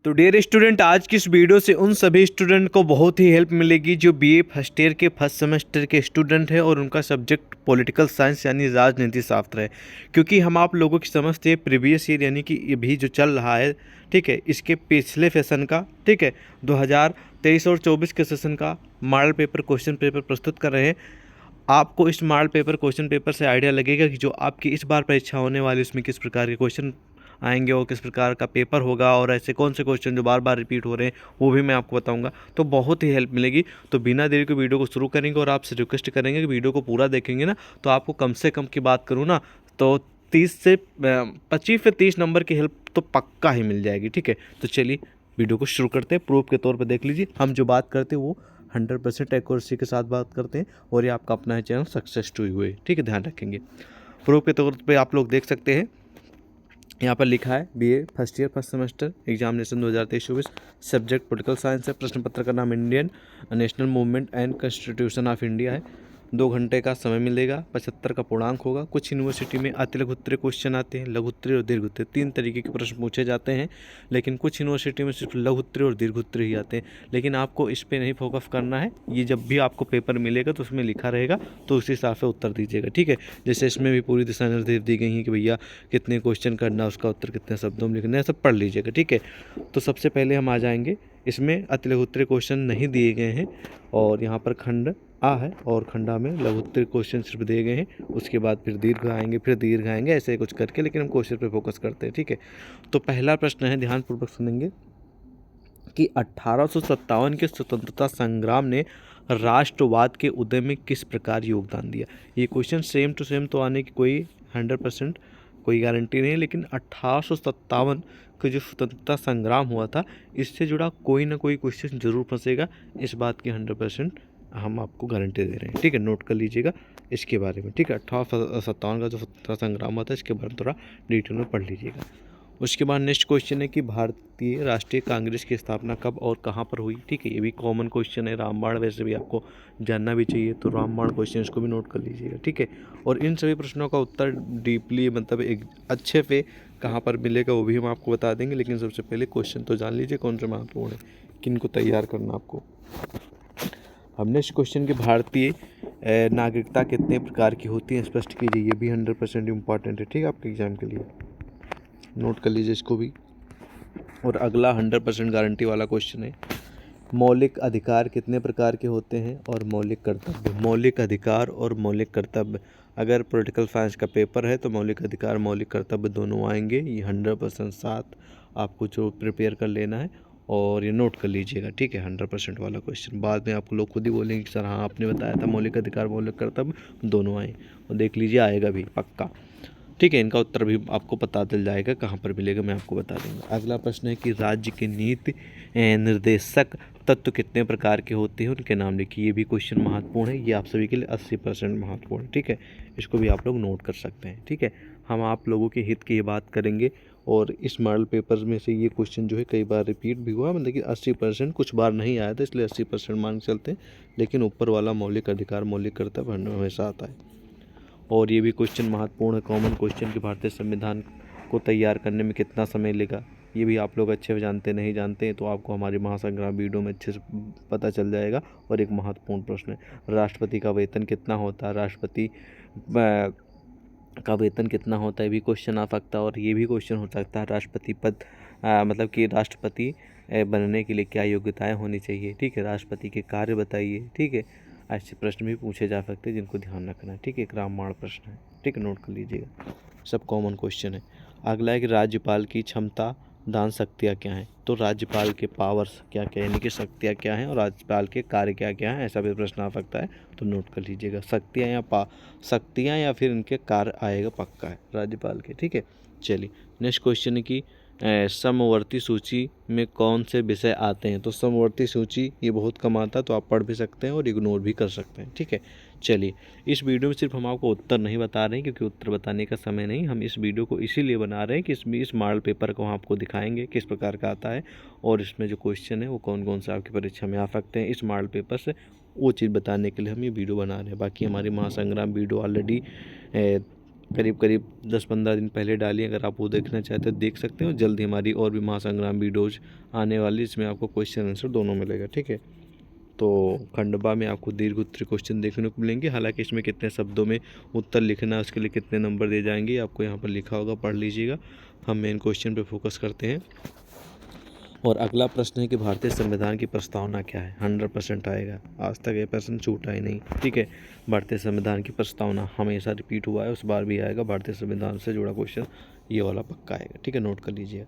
तो dear student, आज की इस वीडियो से उन सभी स्टूडेंट को बहुत ही हेल्प मिलेगी जो बीए फर्स्ट ईयर के फर्स्ट सेमेस्टर के स्टूडेंट हैं और उनका सब्जेक्ट पॉलिटिकल साइंस यानी राजनीति शास्त्र है। क्योंकि हम आप लोगों की समझते हैं प्रीवियस ईयर यानी कि ये भी जो चल रहा है, ठीक है, इसके पिछले सेशन का, ठीक है, 2023 और 24 के सेशन का मॉडल पेपर क्वेश्चन पेपर प्रस्तुत कर रहे हैं। आपको इस मॉडल पेपर क्वेश्चन पेपर से आइडिया लगेगा कि जो आपकी इस बार परीक्षा होने वाली उसमें किस प्रकार के क्वेश्चन आएंगे और किस प्रकार का पेपर होगा और ऐसे कौन से क्वेश्चन जो बार बार रिपीट हो रहे हैं वो भी मैं आपको बताऊंगा। तो बहुत ही हेल्प मिलेगी। तो बिना देरी के वीडियो को शुरू करेंगे और आपसे रिक्वेस्ट करेंगे कि वीडियो को पूरा देखेंगे ना, तो आपको कम से कम की बात करूँ ना तो 25 से 30 नंबर की हेल्प तो पक्का ही मिल जाएगी। ठीक है, तो चलिए वीडियो को शुरू करते हैं। प्रूफ के तौर पर देख लीजिए, हम जो बात करते हैं वो 100% एक्यूरेसी के साथ बात करते हैं और ये आपका अपना चैनल सक्सेस टू हुए, ठीक है, ध्यान रखेंगे। प्रूफ के तौर पे आप लोग देख सकते हैं, यहाँ पर लिखा है BA first year first semester examination 2023-24, subject political science है। प्रश्न पत्र का नाम Indian national movement and constitution of India है। 2 घंटे का समय मिलेगा। 75 का पूर्णांक होगा। कुछ यूनिवर्सिटी में अति लघुत्तरीय क्वेश्चन आते हैं, लघुत्तरीय और दीर्घोत्तरीय 3 तरीके के प्रश्न पूछे जाते हैं, लेकिन कुछ यूनिवर्सिटी में सिर्फ लघुत्तरीय और दीर्घोत्तरीय ही आते हैं। लेकिन आपको इस पर नहीं फोकस करना है, ये जब भी आपको पेपर मिलेगा तो उसमें लिखा रहेगा तो उस हिसाब से उत्तर दीजिएगा। ठीक है, जैसे इसमें भी पूरी दिशा निर्देश दी गई हैं कि भैया कितने क्वेश्चन करना, उसका उत्तर कितने शब्दों में लिखना है, सब पढ़ लीजिएगा। ठीक है, तो सबसे पहले हम आ जाएंगे, इसमें अति लघुत्तरीय क्वेश्चन नहीं दिए गए हैं और यहाँ पर खंड आ है और खंडा में लघुत्तरीय क्वेश्चन सिर्फ दिए गए हैं। उसके बाद फिर दीर्घ आएंगे, फिर दीर्घ आएंगे, ऐसे कुछ करके, लेकिन हम क्वेश्चन पे फोकस करते हैं। ठीक है, तो पहला प्रश्न है, ध्यानपूर्वक सुनेंगे, कि 1857 के स्वतंत्रता संग्राम ने राष्ट्रवाद के उदय में किस प्रकार योगदान दिया। ये क्वेश्चन सेम टू सेम तो आने की कोई 100% कोई गारंटी नहीं है, लेकिन 1857 का जो स्वतंत्रता संग्राम हुआ था इससे जुड़ा कोई ना कोई क्वेश्चन जरूर फंसेगा, इस बात की 100% हम आपको गारंटी दे रहे हैं। ठीक है, नोट कर लीजिएगा इसके बारे में। ठीक है, 1857 का जो स्वतंत्रता संग्राम हुआ था इसके बारे में थोड़ा डिटेल में पढ़ लीजिएगा। उसके बाद नेक्स्ट क्वेश्चन है कि भारतीय राष्ट्रीय कांग्रेस की स्थापना कब और कहाँ पर हुई। ठीक है, ये भी कॉमन क्वेश्चन है, रामबाण वैसे भी आपको जानना भी चाहिए, तो रामबाण क्वेश्चन इसको भी नोट कर लीजिएगा। ठीक है, और इन सभी प्रश्नों का उत्तर डीपली मतलब एक अच्छे पे कहाँ पर मिलेगा वो भी हम आपको बता देंगे, लेकिन सबसे पहले क्वेश्चन तो जान लीजिए कौन से महत्वपूर्ण है, किन को तैयार करना आपको। अब नेक्स्ट क्वेश्चन कि भारतीय नागरिकता कितने प्रकार की होती है, स्पष्ट कीजिए। ये भी 100% इम्पॉर्टेंट है, ठीक है, आपके एग्जाम के लिए, नोट कर लीजिए इसको भी। और अगला 100% गारंटी वाला क्वेश्चन है, मौलिक अधिकार कितने प्रकार के होते हैं और मौलिक कर्तव्य। मौलिक अधिकार और मौलिक कर्तव्य, अगर पॉलिटिकल साइंस का पेपर है तो मौलिक अधिकार मौलिक कर्तव्य दोनों आएंगे। ये 100% साथ आपको जो प्रिपेयर कर लेना है और ये नोट कर लीजिएगा। ठीक है, 100% वाला क्वेश्चन। बाद में आपको लोग खुद ही बोलेंगे कि सर हाँ आपने बताया था मौलिक अधिकार मौलिक कर्तव्य दोनों आए, और देख लीजिए आएगा भी पक्का। ठीक है, इनका उत्तर भी आपको पता चल जाएगा, कहाँ पर मिलेगा मैं आपको बता दूंगा। अगला प्रश्न है कि राज्य के नीति निर्देशक तत्व कितने प्रकार के होते हैं, उनके नाम लिखिए। ये भी क्वेश्चन महत्वपूर्ण है, ये आप सभी के लिए 80% महत्वपूर्ण है। ठीक है, इसको भी आप लोग नोट कर सकते हैं। ठीक है, हम आप लोगों के हित की ये बात करेंगे और इस मॉडल पेपर में से ये क्वेश्चन जो है कई बार रिपीट भी हुआ, मतलब कि 80%, कुछ बार नहीं आया था इसलिए 80% मान के चलते हैं, लेकिन ऊपर वाला मौलिक अधिकार मौलिक कर्तव्य हमेशा आता है। और ये भी क्वेश्चन महत्वपूर्ण है, कॉमन क्वेश्चन कि भारतीय संविधान को तैयार करने में कितना समय लगा। ये भी आप लोग अच्छे से जानते नहीं जानते हैं तो आपको हमारी महासंग्राम वीडियो में अच्छे से पता चल जाएगा। और एक महत्वपूर्ण प्रश्न है, राष्ट्रपति का वेतन कितना होता है, राष्ट्रपति का वेतन कितना होता है, भी क्वेश्चन आ सकता है। और ये भी क्वेश्चन हो सकता है, राष्ट्रपति पद मतलब कि राष्ट्रपति बनने के लिए क्या योग्यताएं होनी चाहिए। ठीक है, राष्ट्रपति के कार्य बताइए। ठीक है, ऐसे प्रश्न भी पूछे जा सकते हैं जिनको ध्यान रखना है। ठीक है, एक रामबाण प्रश्न है। ठीक है, नोट कर लीजिएगा, सब कॉमन क्वेश्चन है। अगला है कि राज्यपाल की क्षमता दान शक्तियाँ क्या हैं। तो राज्यपाल के पावर्स क्या क्या यानी कि शक्तियाँ क्या हैं और राज्यपाल के कार्य क्या क्या हैं, ऐसा भी प्रश्न आ सकता है, तो नोट कर लीजिएगा। शक्तियाँ या फिर इनके कार्य आएगा, पक्का है राज्यपाल के। ठीक है, चलिए नेक्स्ट क्वेश्चन है कि समवर्ती सूची में कौन से विषय आते हैं। तो समवर्ती सूची ये बहुत कम आता है, तो आप पढ़ भी सकते हैं और इग्नोर भी कर सकते हैं। ठीक है, चलिए इस वीडियो में सिर्फ हम आपको उत्तर नहीं बता रहे हैं क्योंकि उत्तर बताने का समय नहीं, हम इस वीडियो को इसीलिए बना रहे हैं कि इसमें इस मॉडल पेपर को हम आपको दिखाएंगे किस प्रकार का आता है और इसमें जो क्वेश्चन है वो कौन कौन से आपकी परीक्षा में आ सकते हैं इस मॉडल पेपर से, वो चीज़ बताने के लिए हम ये वीडियो बना रहे हैं। बाकी हमारी महासंग्राम वीडियो ऑलरेडी करीब करीब 10-15 दिन पहले डाली। अगर आप वो देखना चाहते हैं देख सकते हो। जल्दी हमारी और भी महासंग्राम वीडियोज आने वाली, इसमें आपको क्वेश्चन आंसर दोनों मिलेगा, ठीक है। तो खंडवा में आपको दीर्घ उत्तरीय क्वेश्चन देखने को मिलेंगे। हालांकि इसमें कितने शब्दों में उत्तर लिखना है, उसके लिए कितने नंबर दिए जाएंगे आपको यहाँ पर लिखा होगा, पढ़ लीजिएगा। हम मेन क्वेश्चन पे फोकस करते हैं। और अगला प्रश्न है कि भारतीय संविधान की प्रस्तावना क्या है। 100% आएगा, आज तक ये प्रश्न छूटा ही नहीं, ठीक है। भारतीय संविधान की प्रस्तावना हमेशा रिपीट हुआ है, उस बार भी आएगा। भारतीय संविधान से जुड़ा क्वेश्चन ये वाला पक्का आएगा, ठीक है, नोट कर लीजिए।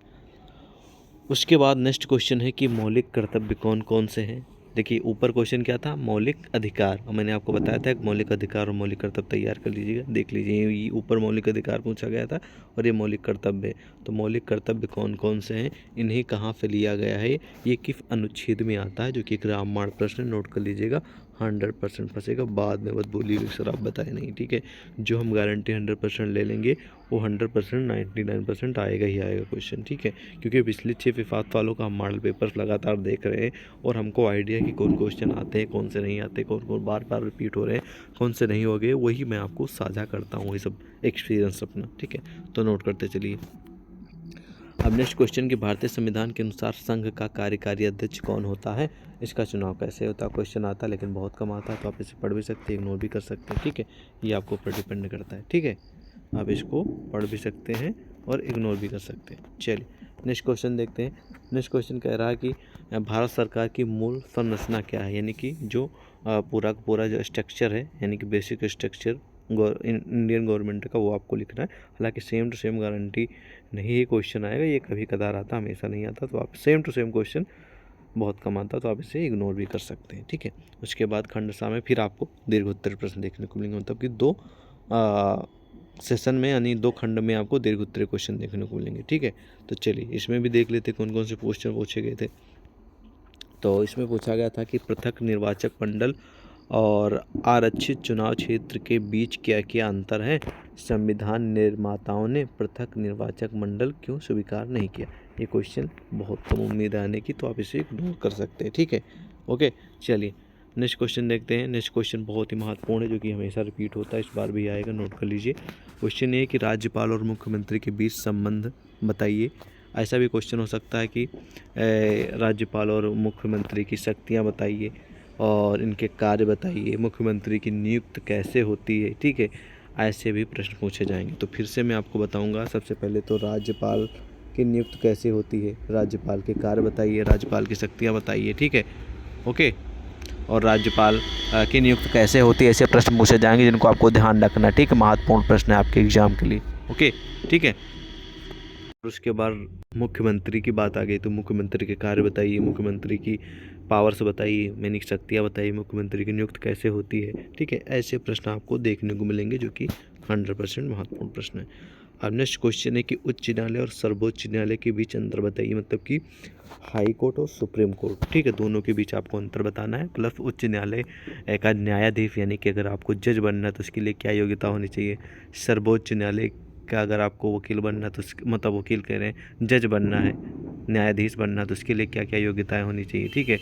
उसके बाद नेक्स्ट क्वेश्चन है कि मौलिक कर्तव्य कौन कौन से हैं। देखिए ऊपर क्वेश्चन क्या था, मौलिक अधिकार, और मैंने आपको बताया था कि मौलिक अधिकार और मौलिक कर्तव्य तैयार कर लीजिएगा, देख लीजिए। ये ऊपर मौलिक अधिकार पूछा गया था और ये मौलिक कर्तव्य है। तो मौलिक कर्तव्य कौन कौन से हैं, इन्हें कहाँ से लिया गया है, ये किस अनुच्छेद में आता है, जो कि एक रामबाण प्रश्न, नोट कर लीजिएगा। 100% फंसेगा, बाद में मत बोलिएगा सर आप बताए नहीं, ठीक है। जो हम गारंटी 100% ले लेंगे वो 100% 99% आएगा ही आएगा क्वेश्चन, ठीक है। क्योंकि पिछले 6 विफात वालों का हम मॉडल पेपर्स लगातार देख रहे हैं और हमको आइडिया है कि कौन क्वेश्चन आते हैं, कौन से नहीं आते, कौन कौन बार बार रिपीट हो रहे हैं, कौन से नहीं हो गए, वही मैं आपको साझा करता हूँ, वही सब एक्सपीरियंस अपना, ठीक है। तो नोट करते चलिए। अब नेक्स्ट क्वेश्चन कि भारतीय संविधान के अनुसार संघ का कार्यकारी अध्यक्ष कौन होता है, इसका चुनाव कैसे होता है। क्वेश्चन आता है लेकिन बहुत कम आता है, तो आप इसे पढ़ भी सकते हैं, इग्नोर भी कर सकते हैं, ठीक है। ये आपको ऊपर डिपेंड करता है, ठीक है। आप इसको पढ़ भी सकते हैं और इग्नोर भी कर सकते हैं। चलिए नेक्स्ट क्वेश्चन देखते हैं। नेक्स्ट क्वेश्चन कह रहा है कि भारत सरकार की मूल संरचना क्या है, यानी कि जो पूरा का पूरा जो स्ट्रक्चर है, यानी कि बेसिक स्ट्रक्चर इंडियन गवर्नमेंट का, वो आपको लिखना है। हालांकि सेम टू सेम गारंटी नहीं ही क्वेश्चन आएगा, ये कभी कदार आता, हमेशा नहीं आता। तो आप सेम टू सेम क्वेश्चन बहुत कम आता, तो आप इसे इग्नोर भी कर सकते हैं, ठीक है। उसके बाद खंड सा में फिर आपको दीर्घ उत्तरीय प्रश्न देखने को मिलेंगे, मतलब कि 2 सेशन में, यानी 2 खंड में आपको दीर्घ उत्तरीय क्वेश्चन देखने को मिलेंगे, ठीक है। तो चलिए इसमें भी देख लेते कौन कौन से क्वेश्चन पूछे गए थे। तो इसमें पूछा गया था कि पृथक निर्वाचक मंडल और आरक्षित चुनाव क्षेत्र के बीच क्या क्या अंतर है, संविधान निर्माताओं ने पृथक निर्वाचक मंडल क्यों स्वीकार नहीं किया। ये क्वेश्चन बहुत कम उम्मीद है आने की, तो आप इसे इग्नोर कर सकते हैं, ठीक है। ओके चलिए नेक्स्ट क्वेश्चन देखते हैं। नेक्स्ट क्वेश्चन बहुत ही महत्वपूर्ण है, जो कि हमेशा रिपीट होता है, इस बार भी आएगा, नोट कर लीजिए। क्वेश्चन ये है कि राज्यपाल और मुख्यमंत्री के बीच संबंध बताइए। ऐसा भी क्वेश्चन हो सकता है कि राज्यपाल और मुख्यमंत्री की शक्तियाँ बताइए और इनके कार्य बताइए, मुख्यमंत्री की नियुक्ति कैसे होती है, ठीक है। ऐसे भी प्रश्न पूछे जाएंगे। तो फिर से मैं आपको बताऊंगा। सबसे पहले तो राज्यपाल की नियुक्ति कैसे होती है, राज्यपाल के कार्य बताइए, राज्यपाल की शक्तियाँ बताइए, ठीक है। ओके, और राज्यपाल की नियुक्ति कैसे होती है, ऐसे प्रश्न पूछे जाएंगे जिनको आपको ध्यान रखना, ठीक है। महत्वपूर्ण प्रश्न है आपके एग्जाम के लिए, ओके, ठीक है। उसके बाद मुख्यमंत्री की बात आ गई, तो मुख्यमंत्री के कार्य बताइए, मुख्यमंत्री की पावर्स बताइए, मैंने शक्तियाँ बताइए, मुख्यमंत्री की नियुक्ति कैसे होती है, ठीक है। ऐसे प्रश्न आपको देखने को मिलेंगे, जो कि 100% महत्वपूर्ण प्रश्न है। अब नेक्स्ट क्वेश्चन है कि उच्च न्यायालय और सर्वोच्च न्यायालय के बीच अंतर बताइए, मतलब कि हाई कोर्ट और सुप्रीम कोर्ट, ठीक है, दोनों के बीच आपको अंतर बताना है। प्लस उच्च न्यायालय का न्यायाधीश, यानी कि अगर आपको जज बनना है तो उसके लिए क्या योग्यता होनी चाहिए। सर्वोच्च न्यायालय का अगर आपको वकील बनना है तो मतलब वकील कह रहे हैं, जज बनना है, न्यायाधीश बनना है, तो उसके लिए क्या क्या योग्यताएं होनी चाहिए, ठीक है।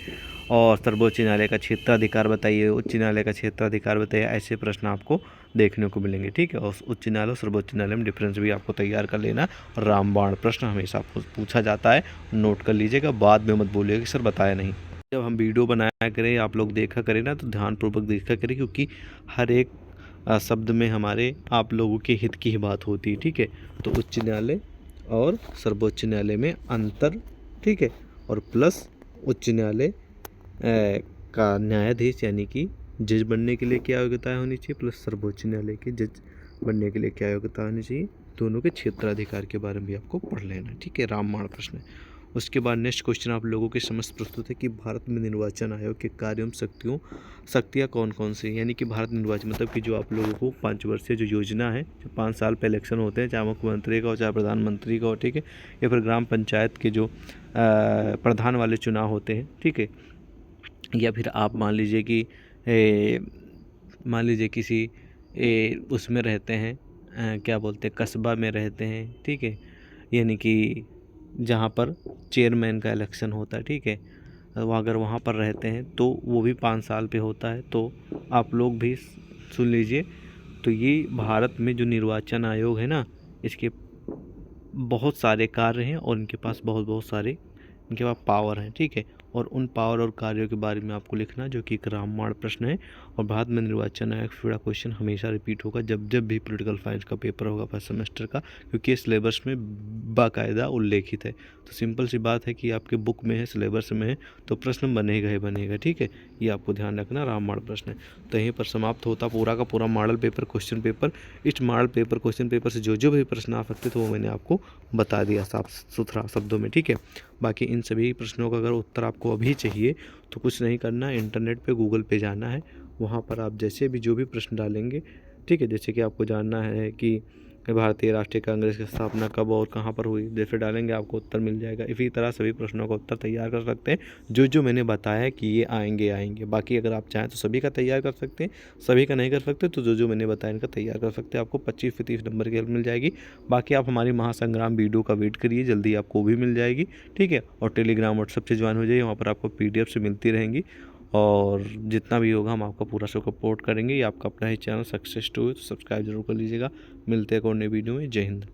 और सर्वोच्च न्यायालय का क्षेत्राधिकार बताइए, उच्च न्यायालय का क्षेत्राधिकार बताइए। ऐसे प्रश्न आपको देखने को मिलेंगे, ठीक है। और उच्च न्यायालय और सर्वोच्च न्यायालय में डिफरेंस भी आपको तैयार कर लेना। रामबाण प्रश्न हमेशा पूछा जाता है, नोट कर लीजिएगा, बाद में मत बोलिएगा कि सर बताया नहीं। जब हम वीडियो बनाया करें, आप लोग देखा करें ना, तो ध्यानपूर्वक देखा करें, क्योंकि हर एक शब्द में हमारे आप लोगों के हित की ही बात होती है, ठीक है। तो उच्च न्यायालय और सर्वोच्च न्यायालय में अंतर, ठीक है। और प्लस उच्च न्यायालय का न्यायाधीश, यानी कि जज बनने के लिए क्या योग्यताएं होनी चाहिए, प्लस सर्वोच्च न्यायालय के जज बनने के लिए क्या योग्यता होनी चाहिए, दोनों के क्षेत्राधिकार के बारे में भी आपको पढ़ लेना, ठीक है। रामबाण प्रश्न है। उसके बाद नेक्स्ट क्वेश्चन आप लोगों के समझ प्रस्तुत है कि भारत में निर्वाचन आयोग के कार्यों एवं शक्तियाँ कौन कौन सी, यानी कि भारत निर्वाचन, मतलब कि जो आप लोगों को 5 वर्षीय जो योजना है, जो 5 साल पे इलेक्शन होते हैं, चाहे मुख्यमंत्री का हो, चाहे प्रधानमंत्री का हो, ठीक है, या फिर ग्राम पंचायत के जो प्रधान वाले चुनाव होते हैं, ठीक है। या फिर आप मान लीजिए कि किसी उसमें रहते हैं, क्या बोलते हैं, कस्बा में रहते हैं, ठीक है, यानी कि जहाँ पर चेयरमैन का इलेक्शन होता है, ठीक है। वो अगर वहाँ पर रहते हैं तो वो भी 5 साल पे होता है। तो आप लोग भी सुन लीजिए, तो ये भारत में जो निर्वाचन आयोग है ना, इसके बहुत सारे कार्य हैं और इनके पास बहुत सारे इनके पास पावर हैं, ठीक है। और उन पावर और कार्यों के बारे में आपको लिखना, जो कि एक रामबाण प्रश्न है। और भारत में निर्वाचन आयोग से जुड़ा क्वेश्चन हमेशा रिपीट होगा जब जब भी पॉलिटिकल साइंस का पेपर होगा फर्स्ट सेमेस्टर का, क्योंकि ये सिलेबस में बाकायदा उल्लेखित है। तो सिंपल सी बात है कि आपके बुक में है, सिलेबस में है, तो प्रश्न बनेगा ही बनेगा, ठीक है। ये आपको ध्यान रखना, रामबाण प्रश्न है। तो यहीं पर समाप्त होता पूरा का पूरा मॉडल पेपर क्वेश्चन पेपर। इस मॉडल पेपर क्वेश्चन पेपर से जो भी प्रश्न आ सकते थे वो मैंने आपको बता दिया साफ सुथरा शब्दों में, ठीक है। बाकी इन सभी प्रश्नों का अगर उत्तर आपको अभी चाहिए तो कुछ नहीं करना है, इंटरनेट पे गूगल पे जाना है। वहाँ पर आप जैसे भी जो भी प्रश्न डालेंगे, ठीक है, जैसे कि आपको जानना है कि भारतीय राष्ट्रीय कांग्रेस की स्थापना कब और कहाँ पर हुई, जैसे डालेंगे आपको उत्तर मिल जाएगा। इसी तरह सभी प्रश्नों का उत्तर तैयार कर सकते हैं, जो मैंने बताया है कि ये आएंगे। बाकी अगर आप चाहें तो सभी का तैयार कर सकते हैं, सभी का नहीं कर सकते तो जो मैंने बताया इनका तैयार कर सकते हैं। आपको 25 से 30 नंबर की हेल्प मिल जाएगी। बाकी आप हमारी महासंग्राम वीडियो का वेट करिए, जल्दी आपको भी मिल जाएगी, ठीक है। और टेलीग्राम व्हाट्सएप से ज्वाइन हो जाइए, वहाँ पर आपको PDF से मिलती रहेंगी और जितना भी होगा हम आपका पूरा सपोर्ट करेंगे। ये आपका अपना ही चैनल सक्सेस टू, तो सब्सक्राइब जरूर कर लीजिएगा। मिलते हैं एक और नई वीडियो में। जय हिंद।